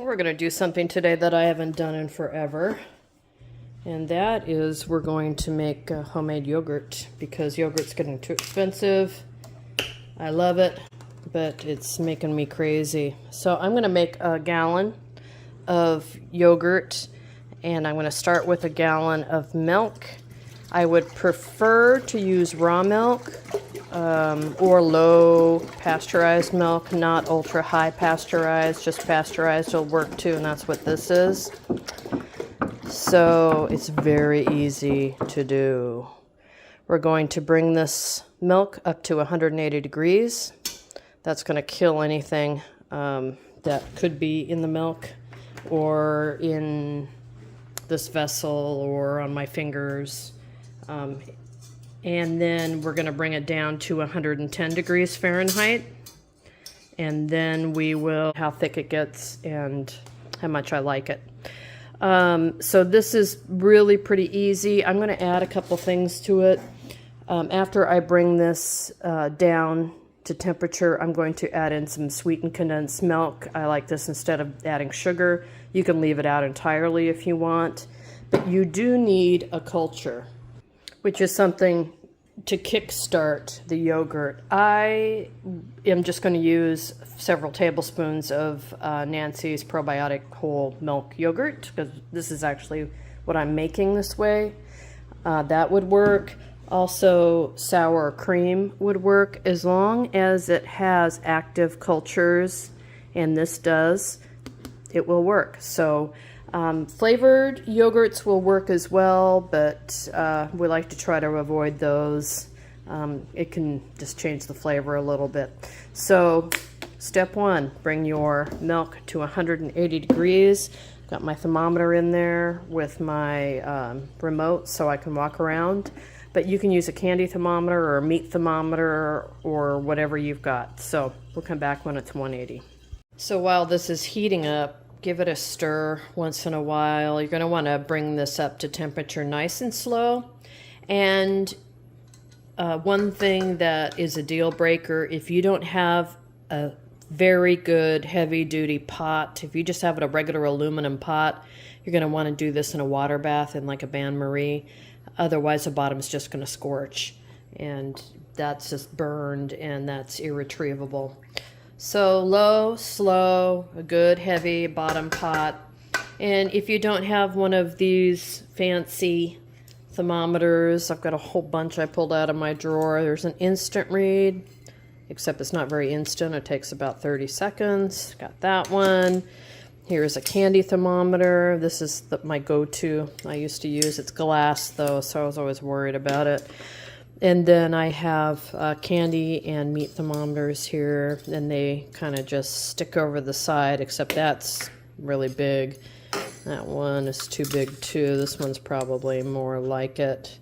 We're going to do something today that I haven't done in forever. And that is we're going to make homemade yogurt because yogurt's getting too expensive. I love it, but it's making me crazy. So I'm going to make a gallon of yogurt, and I'm going to start with a gallon of milk. I would prefer to use raw milk or low pasteurized milk, not ultra high pasteurized, just pasteurized will work too, and that's what this is. So it's very easy to do. We're going to bring this milk up to 180 degrees. That's going to kill anything that could be in the milk or in this vessel or on my fingers. And then we're going to bring it down to 110 degrees Fahrenheit. And then we will how thick it gets and how much I like it. So this is really pretty easy. I'm going to add a couple things to it. After I bring this down to temperature, I'm going to add in some sweetened condensed milk. I like this instead of adding sugar. You can leave it out entirely if you want. But you do need a culture, which is something to kickstart the yogurt. I am just going to use several tablespoons of Nancy's probiotic whole milk yogurt, because this is actually what I'm making this way. That would work. Also, sour cream would work as long as it has active cultures, and this does. It will work. So flavored yogurts will work as well, but we like to try to avoid those. It can just change the flavor a little bit. So step one, bring your milk to 180 degrees. Got my thermometer in there with my remote so I can walk around. But you can use a candy thermometer or a meat thermometer or whatever you've got. So we'll come back when it's 180. So while this is heating up, give it a stir once in a while. You're going to want to bring this up to temperature nice and slow. And one thing that is a deal breaker, if you don't have a very good heavy-duty pot, if you just have a regular aluminum pot, you're going to want to do this in a water bath in like a bain-marie. Otherwise, the bottom's just going to scorch, and that's just burned, and that's irretrievable. So low, slow, a good heavy bottom pot. And if you don't have one of these fancy thermometers, I've got a whole bunch I pulled out of my drawer. There's an instant read, except it's not very instant. It takes about 30 seconds. Got that one. Here's a candy thermometer. This is my go-to I used to use. It's glass though, so I was always worried about it. And then I have candy and meat thermometers here, and they kind of just stick over the side, except that's really big. That one is too big too. This one's probably more like it.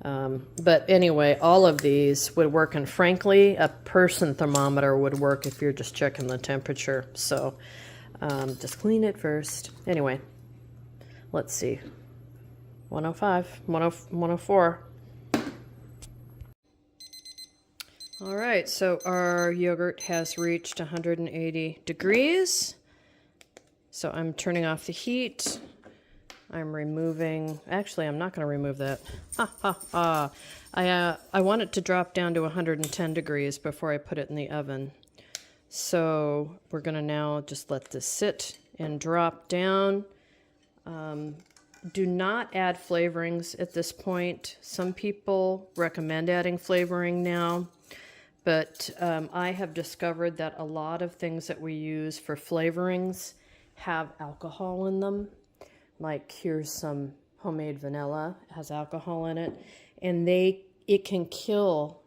But anyway, all of these would work, and frankly, a person thermometer would work if you're just checking the temperature. So just clean it first. Anyway, let's see. 105, 104. All right, so our yogurt has reached 180 degrees. So I'm turning off the heat. I'm removing, actually I'm not going to remove that. I want it to drop down to 110 degrees before I put it in the oven. So we're going to now just let this sit and drop down. Do not add flavorings at this point. Some people recommend adding flavoring now. But I have discovered that a lot of things that we use for flavorings have alcohol in them. Like here's some homemade vanilla, it has alcohol in it. And it can kill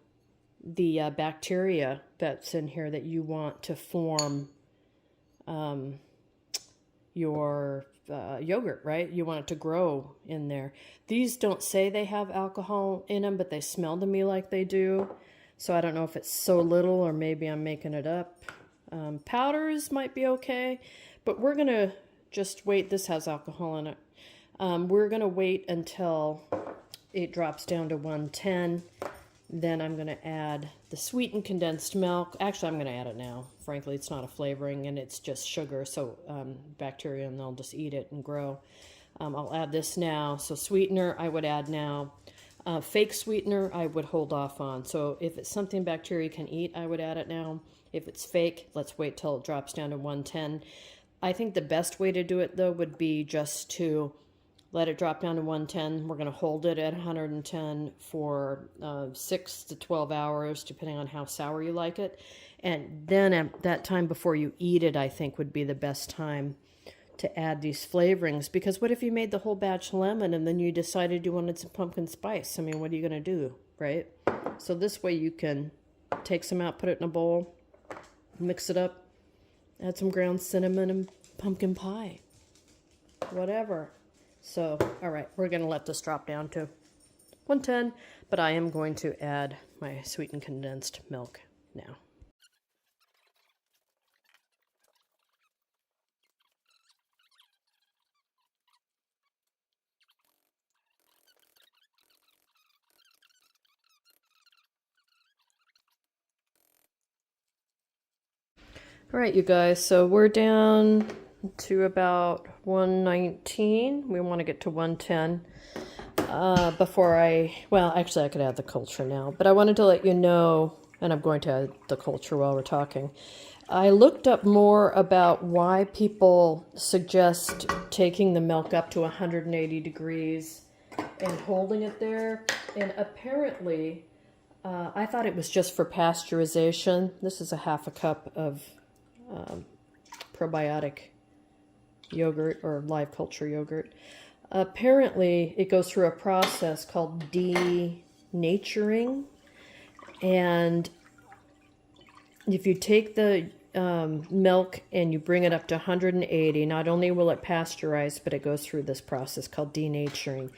the bacteria that's in here that you want to form your yogurt, right? You want it to grow in there. These don't say they have alcohol in them, but they smell to me like they do. So I don't know if it's so little or maybe I'm making it up. Powders might be okay, but we're going to just wait. This has alcohol in it. We're going to wait until it drops down to 110, Then I'm going to add the sweetened condensed milk. Actually, I'm going to add it now. Frankly, it's not a flavoring and it's just sugar, so bacteria, and they'll just eat it and grow. I'll add this now. So sweetener, I would add now. Fake sweetener, I would hold off on. So if it's something bacteria can eat, I would add it now. If it's fake, let's wait till it drops down to 110. I think the best way to do it, though, would be just to let it drop down to 110. We're going to hold it at 110 for 6 to 12 hours, depending on how sour you like it. And then at that time before you eat it, I think would be the best time to add these flavorings. Because what if you made the whole batch lemon and then you decided you wanted some pumpkin spice? I mean, what are you going to do, right? So this way you can take some out, put it in a bowl, mix it up, add some ground cinnamon and pumpkin pie, whatever. So, all right, we're going to let this drop down to 110, but I am going to add my sweetened condensed milk now. All right, you guys, so we're down to about 119. We want to get to 110 well, actually I could add the culture now, but I wanted to let you know, and I'm going to add the culture while we're talking. I looked up more about why people suggest taking the milk up to 180 degrees and holding it there, and apparently I thought it was just for pasteurization. This is a half a cup of probiotic yogurt or live culture yogurt. Apparently it goes through a process called denaturing, and if you take the milk and you bring it up to 180, not only will it pasteurize, but it goes through this process called denaturing.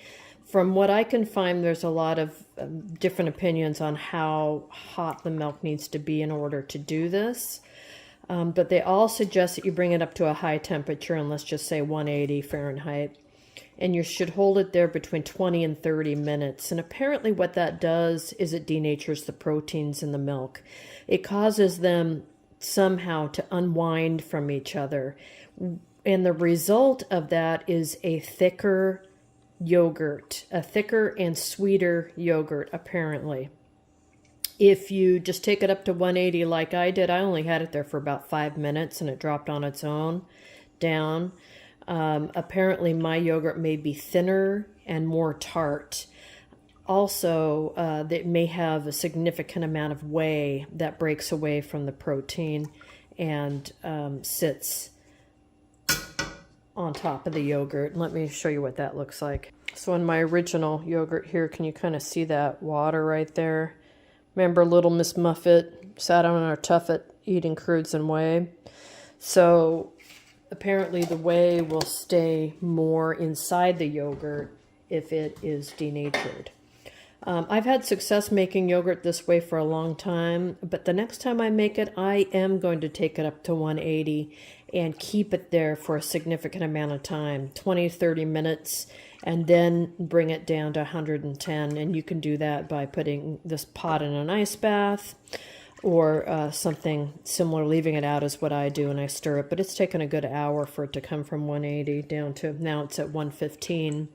From what I can find, there's a lot of different opinions on how hot the milk needs to be in order to do this. But they all suggest that you bring it up to a high temperature, and let's just say 180 Fahrenheit. And you should hold it there between 20 and 30 minutes. And apparently what that does is it denatures the proteins in the milk. It causes them somehow to unwind from each other. And the result of that is a thicker yogurt, a thicker and sweeter yogurt, apparently. If you just take it up to 180 like I did, I only had it there for about 5 minutes and it dropped on its own down. Apparently my yogurt may be thinner and more tart. Also, it may have a significant amount of whey that breaks away from the protein and sits on top of the yogurt. Let me show you what that looks like. So in my original yogurt here, can you kind of see that water right there? Remember little Miss Muffet sat on her tuffet eating curds and whey? So apparently the whey will stay more inside the yogurt if it is denatured. I've had success making yogurt this way for a long time, but the next time I make it, I am going to take it up to 180 and keep it there for a significant amount of time, 20, 30 minutes, and then bring it down to 110. And you can do that by putting this pot in an ice bath or something similar. Leaving it out is what I do, and I stir it. But it's taken a good hour for it to come from 180 down to, now it's at 115.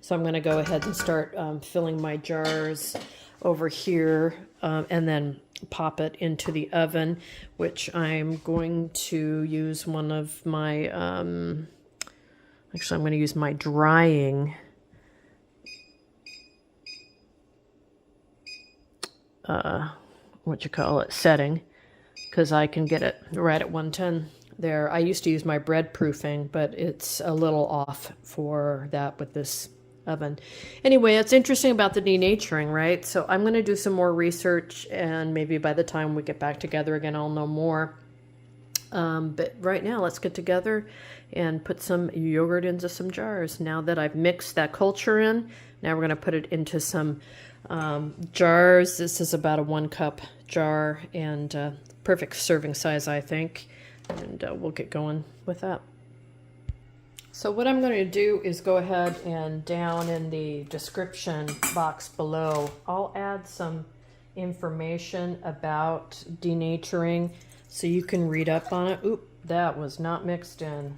So I'm going to go ahead and start filling my jars over here and then pop it into the oven, which I'm going to use one of my, actually I'm going to use my drying setting, because I can get it right at 110 there. I used to use my bread proofing, but it's a little off for that with this oven. Anyway, it's interesting about the denaturing, right? So I'm going to do some more research, and maybe by the time we get back together again, I'll know more. But right now, let's get together and put some yogurt into some jars. Now that I've mixed that culture in, now we're going to put it into some jars. This is about a 1 cup jar, and perfect serving size, I think. And we'll get going with that. So what I'm going to do is go ahead and down in the description box below, I'll add some information about denaturing so you can read up on it. Oop, that was not mixed in.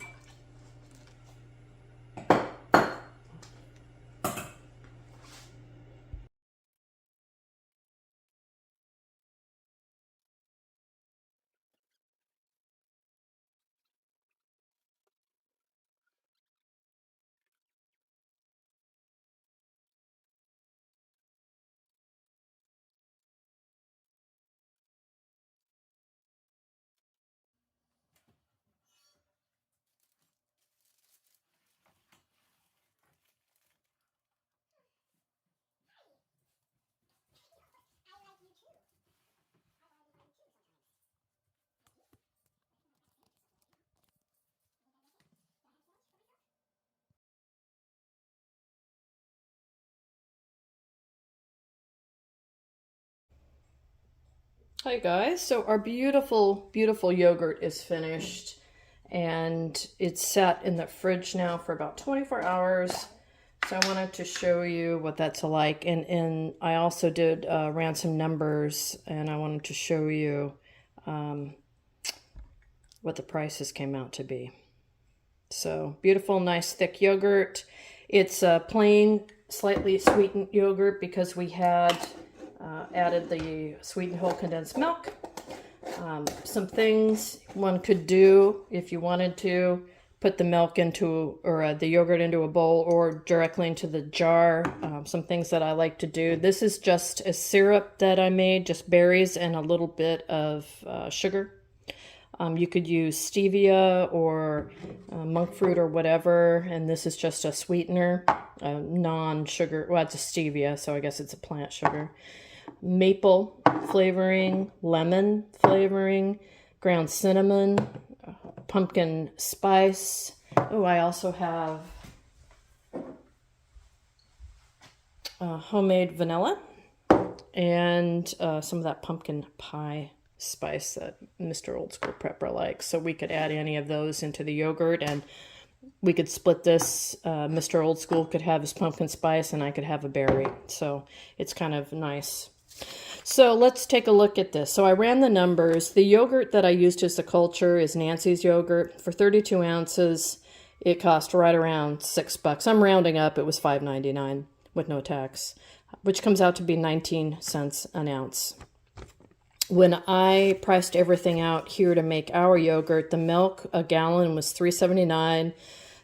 Hi guys, so our beautiful, beautiful yogurt is finished and it's sat in the fridge now for about 24 hours. So I wanted to show you what that's like, and I also did ran some numbers, and I wanted to show you what the prices came out to be. So beautiful, nice thick yogurt. It's a plain, slightly sweetened yogurt because we had added the sweetened whole condensed milk. Some things one could do if you wanted to: put the milk into, or the yogurt into a bowl or directly into the jar. Some things that I like to do. This is just a syrup that I made, just berries and a little bit of sugar. You could use stevia or monk fruit or whatever, and this is just a sweetener, non-sugar. Well, it's a stevia, so I guess it's a plant sugar. Maple flavoring, lemon flavoring, ground cinnamon, pumpkin spice. Oh, I also have homemade vanilla and some of that pumpkin pie spice that Mr. Old School Prepper likes. So we could add any of those into the yogurt, and we could split this. Mr. Old School could have his pumpkin spice and I could have a berry. So it's kind of nice. So let's take a look at this. So I ran the numbers. The yogurt that I used as the culture is Nancy's yogurt. For 32 ounces, it cost right around $6. I'm rounding up. It was $5.99 with no tax, which comes out to be 19 cents an ounce. When I priced everything out here to make our yogurt, the milk, a gallon, was $3.79.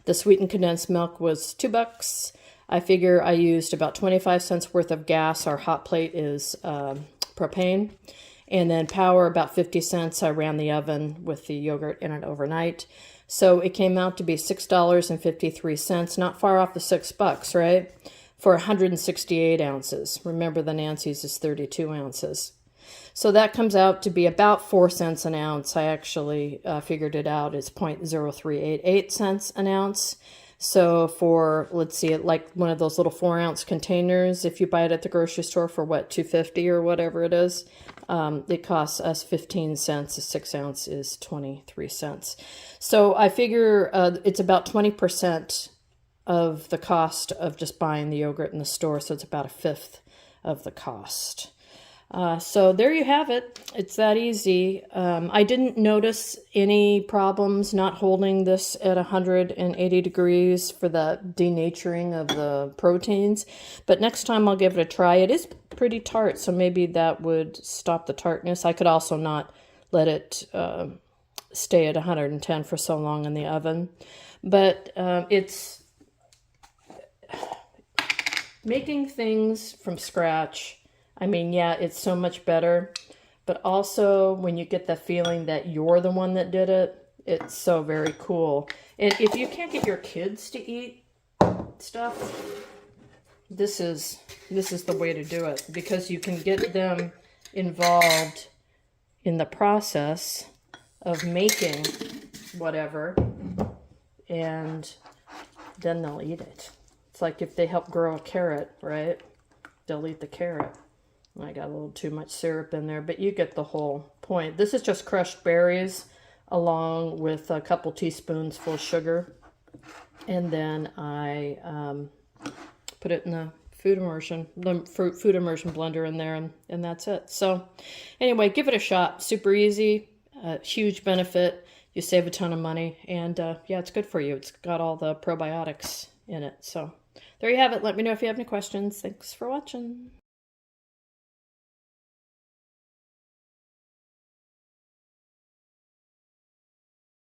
The sweetened condensed milk was $2. I figure I used about 25 cents worth of gas. Our hot plate is propane. And then power, about 50 cents. I ran the oven with the yogurt in it overnight. So it came out to be $6.53, not far off the $6, right? For 168 ounces. Remember, the Nancy's is 32 ounces. So that comes out to be about 4 cents an ounce. I actually figured it out. It's 0.0388 cents an ounce. So for, let's see, like one of those little 4-ounce containers, if you buy it at the grocery store for what, $2.50 or whatever it is, it costs us 15 cents. A 6 ounce is 23 cents. So I figure it's about 20% of the cost of just buying the yogurt in the store. So it's about a fifth of the cost. So there you have it. It's that easy. I didn't notice any problems not holding this at 180 degrees for the denaturing of the proteins. But next time I'll give it a try. It is pretty tart, so maybe that would stop the tartness. I could also not let it stay at 110 for so long in the oven. But it's making things from scratch. I mean, yeah, it's so much better, but also when you get the feeling that you're the one that did it, it's so very cool. And if you can't get your kids to eat stuff, this is the way to do it, because you can get them involved in the process of making whatever, and then they'll eat it. It's like if they help grow a carrot, right? They'll eat the carrot. I got a little too much syrup in there, but you get the whole point. This is just crushed berries along with a couple teaspoons full sugar. And then I put it in the food immersion, the food immersion blender in there, and that's it. So anyway, give it a shot. Super easy, huge benefit. You save a ton of money, and yeah, it's good for you. It's got all the probiotics in it. So there you have it. Let me know if you have any questions. Thanks for watching.